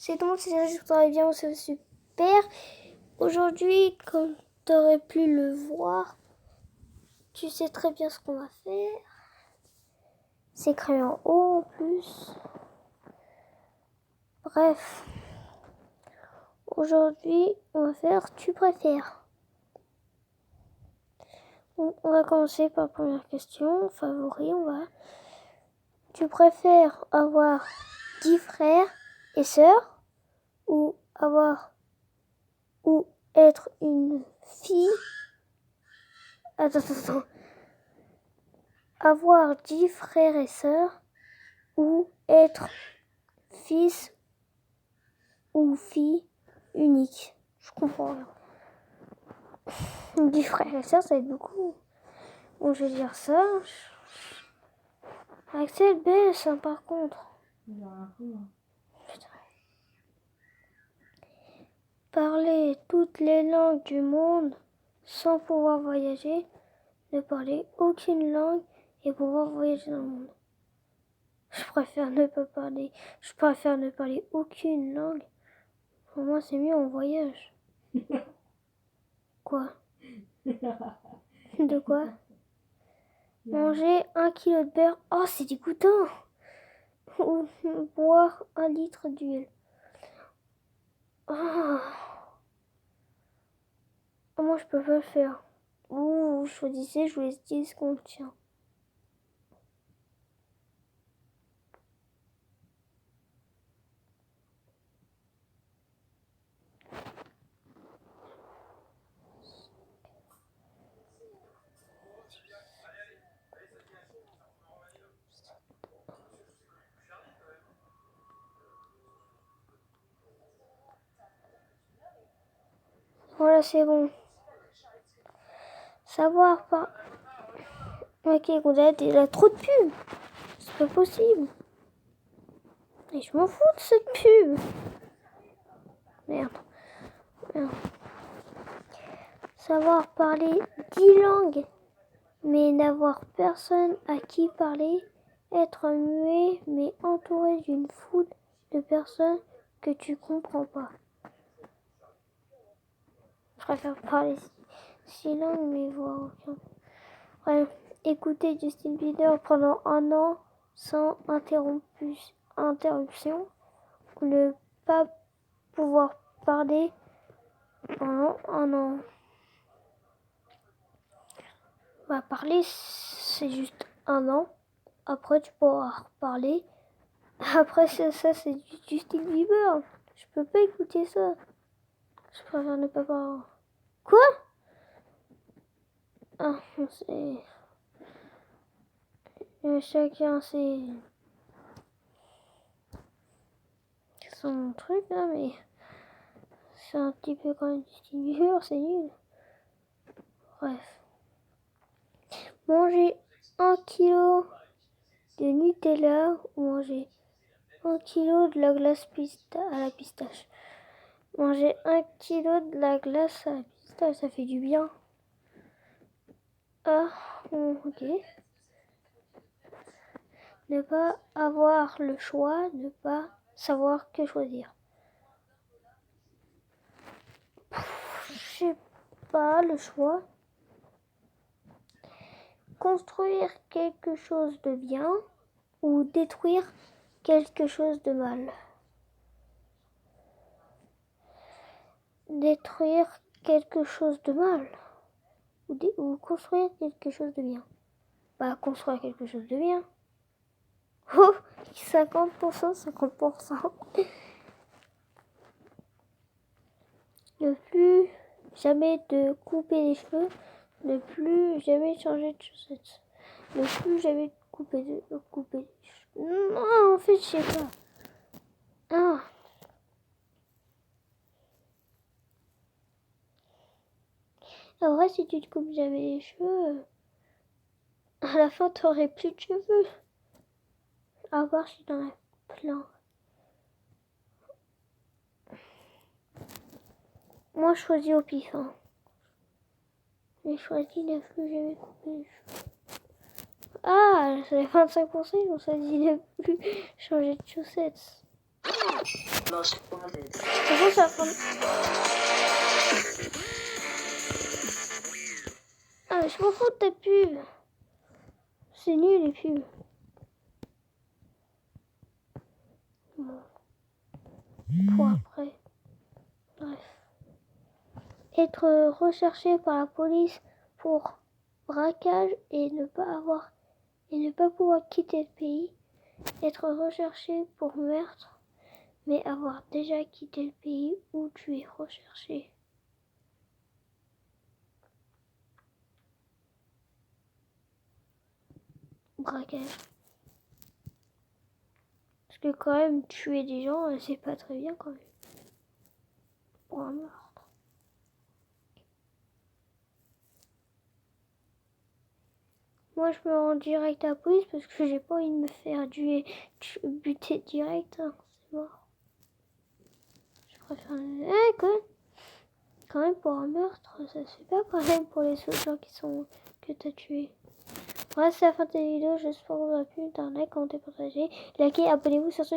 C'est tout le monde, c'est très bien, c'est super. Aujourd'hui, comme tu aurais pu le voir, tu sais très bien ce qu'on va faire. C'est écrit en haut en plus. Bref. Aujourd'hui, on va faire tu préfères. On va commencer par la première question. Favori, on va. Tu préfères avoir 10 frères et sœurs ou être une fille. Attends. Avoir 10 frères et sœurs ou être fils ou fille unique. Je comprends rien. 10 frères et sœurs, ça va être beaucoup. Bon, je vais dire ça. Axel baisse, hein, par contre. Parler toutes les langues du monde sans pouvoir voyager. Ne parler aucune langue et pouvoir voyager dans le monde. Je préfère ne parler aucune langue. Pour moi, c'est mieux, on voyage. Quoi? De quoi? Manger 1 kilo de beurre. Oh, c'est dégoûtant! Ou boire 1 litre d'huile. Oh. Moi, je peux pas le faire. Ouh, choisissez, je vous laisse dire ce qu'on tient. Voilà, c'est bon. Savoir pas. Ok, Godette, il a trop de pubs. C'est pas possible. Et je m'en fous de cette pub. Merde. Savoir parler 10 langues, mais n'avoir personne à qui parler. Être muet, mais entouré d'une foule de personnes que tu comprends pas. Je préfère parler 6 langues, mais voir aucun. Bref, écouter Justin Bieber pendant 1 an sans interruption, ou ne pas pouvoir parler pendant 1 an. Bah, parler, c'est juste 1 an. Après, tu pourras reparler. Après, ça c'est du Justin Bieber. Je peux pas écouter ça. Je préfère ne pas parler. Quoi? Ah, c'est... Chacun c'est son truc là, mais c'est un petit peu quand même Justin Bieber, c'est nul. Bref. Manger 1 kilo de Nutella ou manger 1 kilo de la glace à la pistache. Manger 1 kilo de la glace à la pistache, ça fait du bien. Ah, ok. Ne pas avoir le choix, ne pas savoir que choisir. Je sais pas, le choix. Construire quelque chose de bien ou détruire quelque chose de mal. Détruire quelque chose de mal ou construire quelque chose de bien. Bah, construire quelque chose de bien. Oh, 50%, 50%. Ne plus jamais de couper les cheveux. Ne plus jamais changer de chaussettes. Ne plus jamais couper les cheveux. Non, en fait, je sais pas. Ah. En vrai, si tu te coupes jamais les cheveux, à la fin, t'aurais plus de cheveux. À voir si t'en as plein. Moi, je choisis au pif. Hein. J'ai choisi de ne plus jamais couper les cheveux. Ah, c'est 25%, ils ont choisi de ne plus changer de chaussettes. Most wanted. C'est bon, ça va. Ah, mais je m'en fous de ta pub. C'est nul les pubs. Bon. Pour après. Bref. Être recherché par la police pour braquage et ne pas pouvoir quitter le pays. Être recherché pour meurtre, mais avoir déjà quitté le pays où tu es recherché. Braquage. Parce que quand même, tuer des gens, c'est pas très bien quand même. Pour un meurtre. Moi, je me rends direct à la police parce que j'ai pas envie de me faire buter direct. Hein. C'est mort. Je préfère... quand même, pour un meurtre, ça se fait pas quand même pour les autres gens que t'as tués. Voilà, c'est la fin de cette vidéo. J'espère que vous aurez pu. Internet, commentez, partagez, likez, abonnez-vous sur ce